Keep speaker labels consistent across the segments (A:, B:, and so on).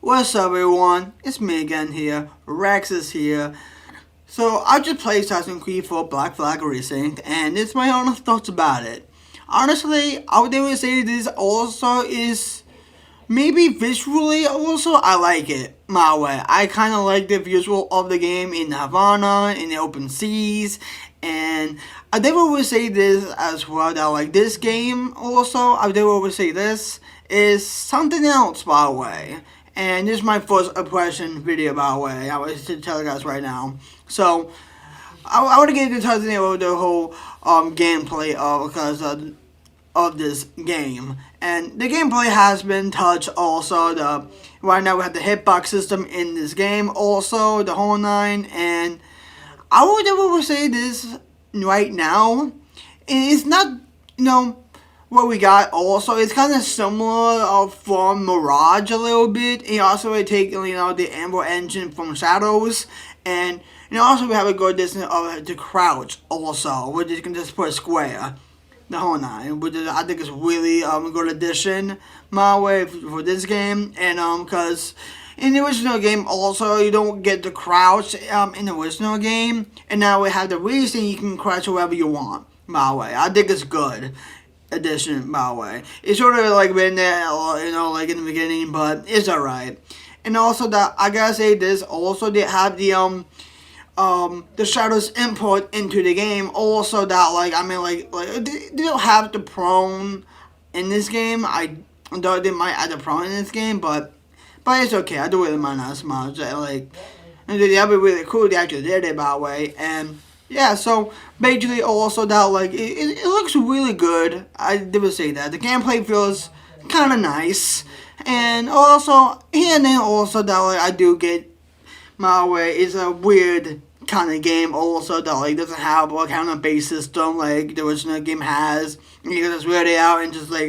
A: What's up everyone, it's me again here, Rex is here. So I just played Assassin's Creed 4 Black Flag Resyned and it's my honest thoughts about it. Honestly, I would say this also is maybe visually also I like it my way. I kinda like the visual of the game in Havana, in the open seas, and I never would say this as well that like this game also, I never would say this is something else by the way. And this is my first impression video by the way, I was to tell you guys right now. So I want to get into touching about the whole gameplay of this game. And the gameplay has been touched also. Right now we have the hitbox system in this game also, the whole nine. And I would never say this right now. It's not, what we got also. It's kind of similar from Mirage a little bit. And also we take, the Amber engine from Shadows. And also we have a good distance of the crouch also, which you can just put square. The whole nine, which I think is really a good addition my way for this game. And because in the original game also you don't get the crouch in the original game, and now we have the reason you can crouch wherever you want my way. I think it's good addition my way. It's sort of like been there, like in the beginning, but it's alright. And also that I gotta say this also, they have the Shadows input into the game also, that they don't have the prone in this game. I thought they might add the prone in this game, but it's okay. I don't really mind as much. And that'd be really cool. They actually did it by the way. And yeah, so basically also that it looks really good. I did say that the gameplay feels kind of nice, and also here and then also that I do get my way is a weird kind of game also that doesn't have a kind of base system like the original game has. You can just wear it out and just the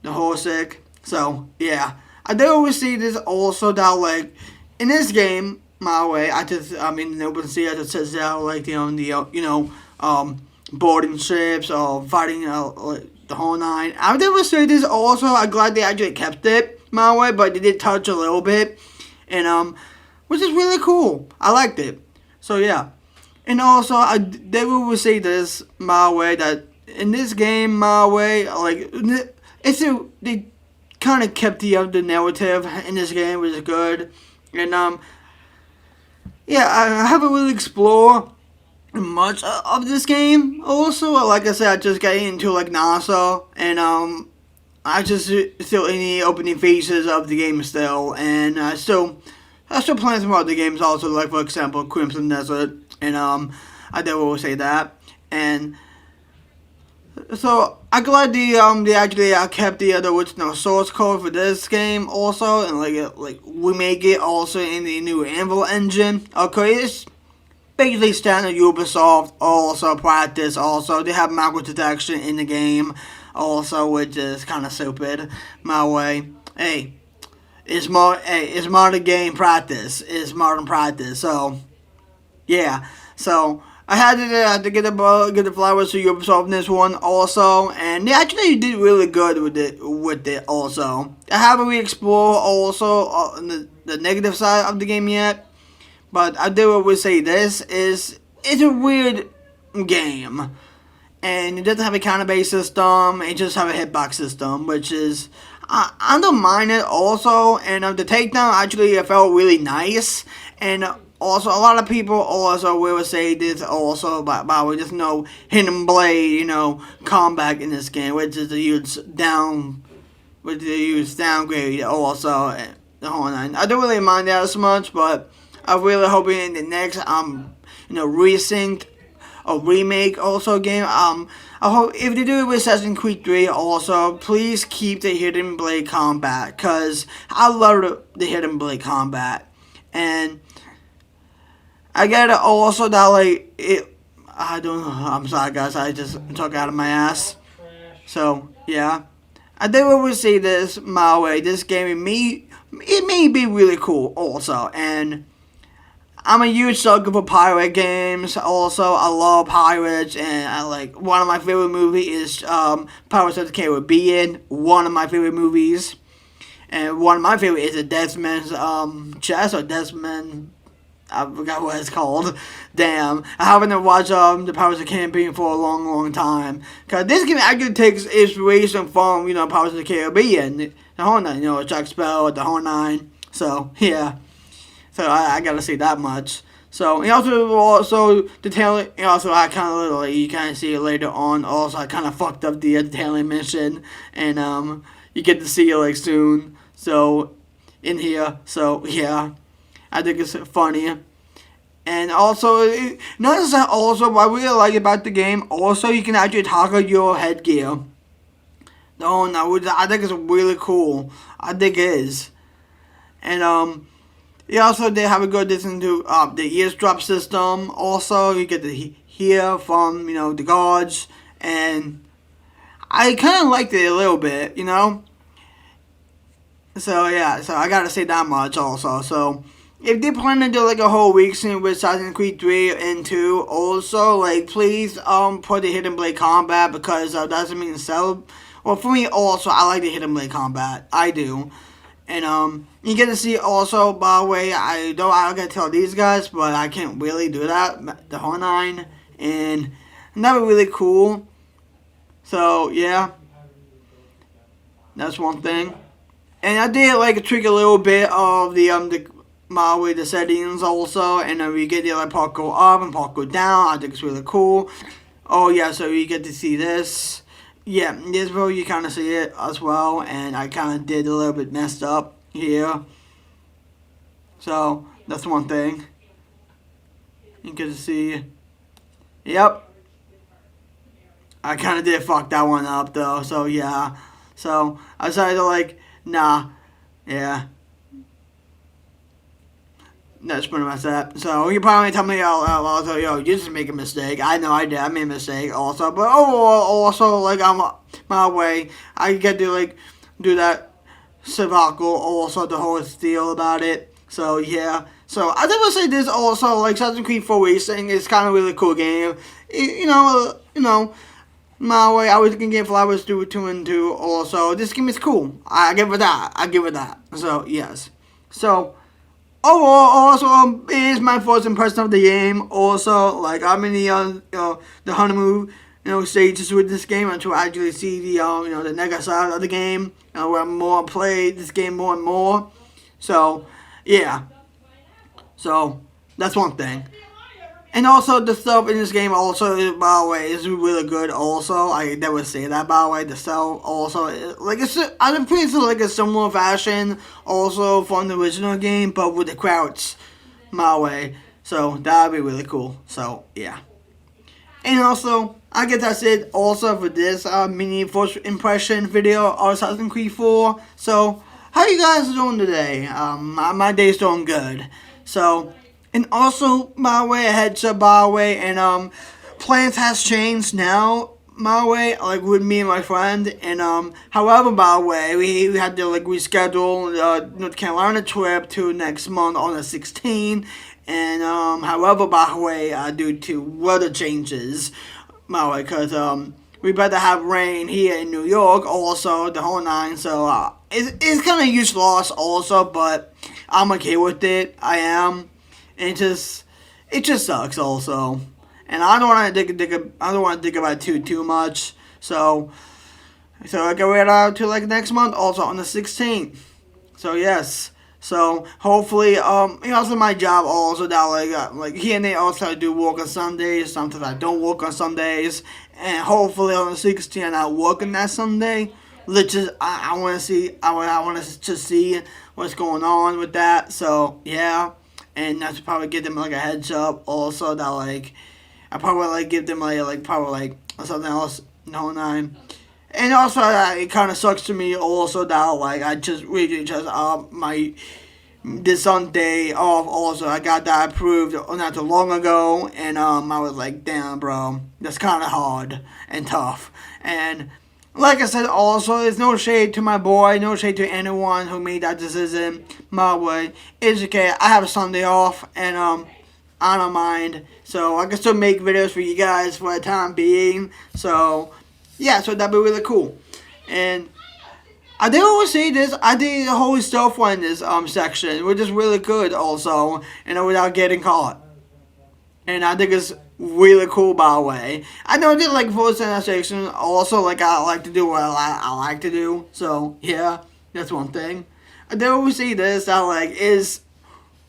A: whole sick. So yeah, I do always see this also that in this game my way in the open sea I just says out boarding ships or fighting the whole nine. I would say this also. I'm glad they actually kept it my way, but they did touch a little bit, and which is really cool. I liked it. So yeah, and also they would say this my way that in this game my way they kind of kept the narrative in this game, which is good, and yeah, I haven't really explored much of this game. Also, like I said, I just got into NASA, and I just still in the opening phases of the game still, and I still playing some other games also, like for example Crimson Desert, and I never will say that. And so I'm glad they actually kept the original source code for this game also, and we make it also in the new Anvil engine. Okay, it's basically standard Ubisoft also practice also. They have macro detection in the game also, which is kind of stupid my way. Hey, it's modern game practice. It's modern practice. So yeah, so I had to get the flowers to Ubisoft in this one also, and they actually did really good with it also. I haven't really explored also the negative side of the game yet, but I do always say it's a weird game, and it doesn't have a counter-based system. It just have a hitbox system, which is I don't mind it also. And the takedown actually felt really nice, and also a lot of people also will say this also about just hidden blade combat in this game, which is a huge downgrade also. The whole nine. I don't really mind that as much, but I'm really hoping in the next Resyned or remake also game. I hope if they do it with Assassin's Creed 3 also, please keep the hidden blade combat, cause I love the hidden blade combat. And I get it also that I don't know. I'm sorry guys, I just talk out of my ass. So yeah, I think we will see this my way. This game it may be really cool also, and I'm a huge sucker for pirate games. Also, I love pirates, and one of my favorite movies is Pirates of the Caribbean. One of my favorite movies, And one of my favorite is the Desmond's chess, or Desmond, I forgot what it's called. Damn, I haven't watched the Pirates of the Caribbean for a long, long time. Cause this game actually takes inspiration from Pirates of the Caribbean, the whole nine, Jack Sparrow, the whole nine. So yeah, so I gotta say that much. So and also the tail. Also, I kind of literally you kind of see it later on. Also, I kind of fucked up the tailing mission, and you get to see it like soon. So in here, so yeah. I think it's funny. And also, notice that also, what I really like about the game, also, you can actually toggle your headgear. No, I think it's really cool. I think it is. And, they have a good addition to the eavesdrop system. Also, you get to hear from, the guards. And I kind of liked it a little bit, So, yeah, so I gotta say that much also. So, if they plan to do like a whole week soon with Assassin's Creed 3 and 2, also like please put the Hidden Blade combat, because that doesn't mean sell. Well, for me also, I like the Hidden Blade combat. I do. And you get to see also, by the way, I gotta tell these guys, but I can't really do that. The whole nine, and that was really cool. So yeah, that's one thing. And I did like tweak a little bit of the settings also, and then we get the like part go up and part go down. I think it's really cool. Oh yeah, so you get to see this. Yeah, this where you kind of see it as well, and I kind of did a little bit messed up here. So that's one thing. You get to see. Yep. I kind of did fuck that one up though. So yeah. So I decided to like, nah, yeah. That's pretty much that. So you probably tell me also, yo, you just make a mistake. I know I did. I made a mistake also. But also like I'm my way. I get to like do that survival also the whole deal about it. So yeah. So I would say this also like Assassin's Creed 4 Racing is kind of really cool game. My way I was gonna give flowers to 2 and 2 also. This game is cool. I give it that. So yes. So. Also, it is my first impression of the game. Also, like I'm in the honeymoon, stages with this game until I actually see the next side of the game, where I'm more play this game more and more. So, yeah. So that's one thing. And also, the stuff in this game also, by the way, is really good also. I never say that, by the way. The stuff also, like, I'm pretty sure like a similar fashion also from the original game, but with the crouch, my way. So, that would be really cool. So, yeah. And also, I guess that's it also for this mini first impression video of Assassin's Creed 4. So, how you guys doing today? My day's doing good. So, and also, by the way, a heads up, by the way, and plans has changed now, by the way, like with me and my friend, and however, by the way, we had to like reschedule North Carolina trip to next month on the 16th, and however, by the way, due to weather changes, by the way, because we better have rain here in New York, also the whole nine, so it's kind of huge loss also, but I'm okay with it. I am. It just sucks also, and I don't want to think about it too much. So I go right out to like next month also on the 16th. So yes. So hopefully also my job also that like here and there also I do work on Sundays. Sometimes I don't work on Sundays, and hopefully on the 16th I work on that Sunday. I want to see. I want to just see what's going on with that. So yeah. And that's probably give them like a heads up. Also, that like I probably like give them like probably like something else. No nine. And also, it kind of sucks to me also that like I just really just my this Sunday off. Also, I got that approved not too long ago, and I was like, damn, bro, that's kind of hard and tough. And like I said, also, there's no shade to my boy, no shade to anyone who made that decision my way. It's okay. I have a Sunday off, and I don't mind. So I can still make videos for you guys for the time being. So yeah, so that'd be really cool. And I did always say this. I did the whole stealth one in this section, which is really good also, and without getting caught. And I think it's really cool, by the way. I know I did like voice section also, like I like to do what I like to do. So yeah, that's one thing. I do always say this, that like is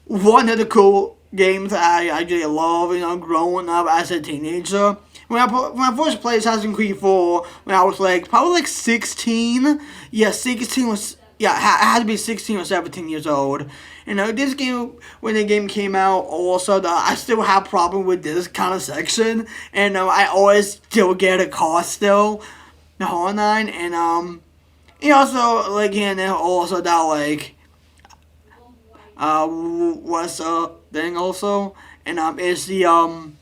A: one of the cool games that I actually love, growing up as a teenager. When I first played Assassin's Creed 4, when I was like probably like 16, yeah, 16 was, yeah, I had to be 16 or 17 years old. This game, when the game came out, also I still have problem with this kind of section, and I always still get a car still, the whole nine, and also like also that like what's the thing also, and it's the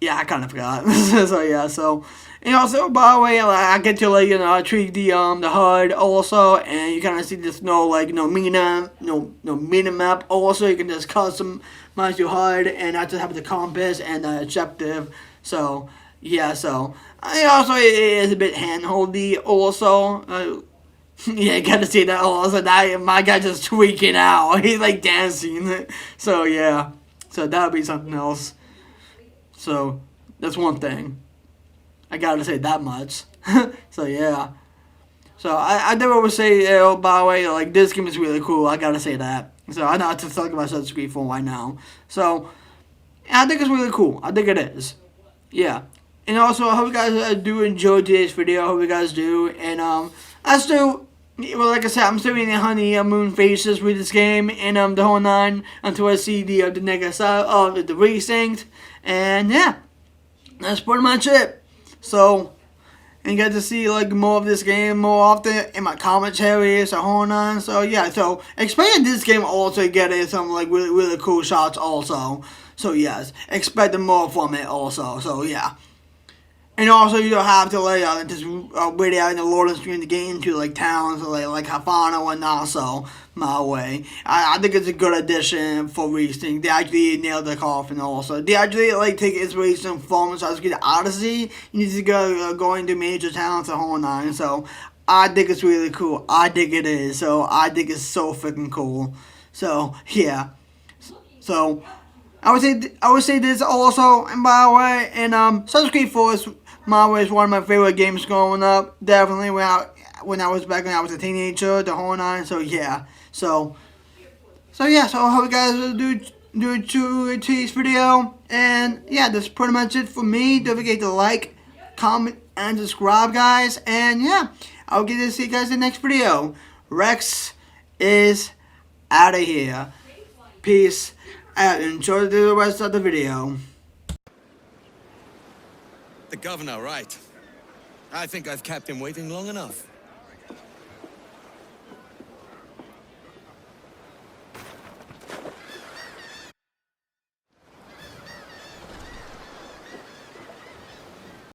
A: yeah, I kind of forgot. So yeah, so and also by the way, like, I get to like treat the HUD also, and you kind of see this no mini map also. You can just customize your HUD, and I just have the compass and the objective. So yeah, so I also it is a bit handholdy also. Yeah, you gotta see that also. That my guy just tweaking out. He's like dancing. So yeah, so that would be something else. So that's one thing. I gotta say that much. So yeah. So I never would say, by the way, like this game is really cool. I gotta say that. So I know how to talk about Assassin's Creed 4 right now. So I think it's really cool. I think it is. Yeah. And also, I hope you guys do enjoy today's video. I hope you guys do. And I still, well, like I said, I'm still eating honey moon faces with this game and the whole nine until I see the negative side of the Resyned. And yeah, that's pretty much it. So, and you get to see like more of this game more often in my commentary, so hold on. So yeah, so expect this game also getting some like really cool shots also. So yes, expect more from it also. So yeah. And also, you don't have to like just wait out in the loading screen to get into like towns like Havana and whatnot. So my way, I think it's a good addition for racing. They actually nailed the coffin. Also, they actually like take inspiration from Assassin's Creed Odyssey. You need to go into major towns the whole nine. So I think it's really cool. I think it is. So I think it's so freaking cool. So yeah. So I would say this also, and by the way, and Assassin's Creed 4 is one of my favorite games growing up. Definitely when I was back when I was a teenager, the whole nine. So yeah, so yeah. So I hope you guys do today's video, and yeah, that's pretty much it for me. Don't forget to like, comment, and subscribe, guys. And yeah, I'll get to see you guys in the next video. Rex is out of here. Peace out. Enjoy the rest of the video.
B: The governor, right. I think I've kept him waiting long enough.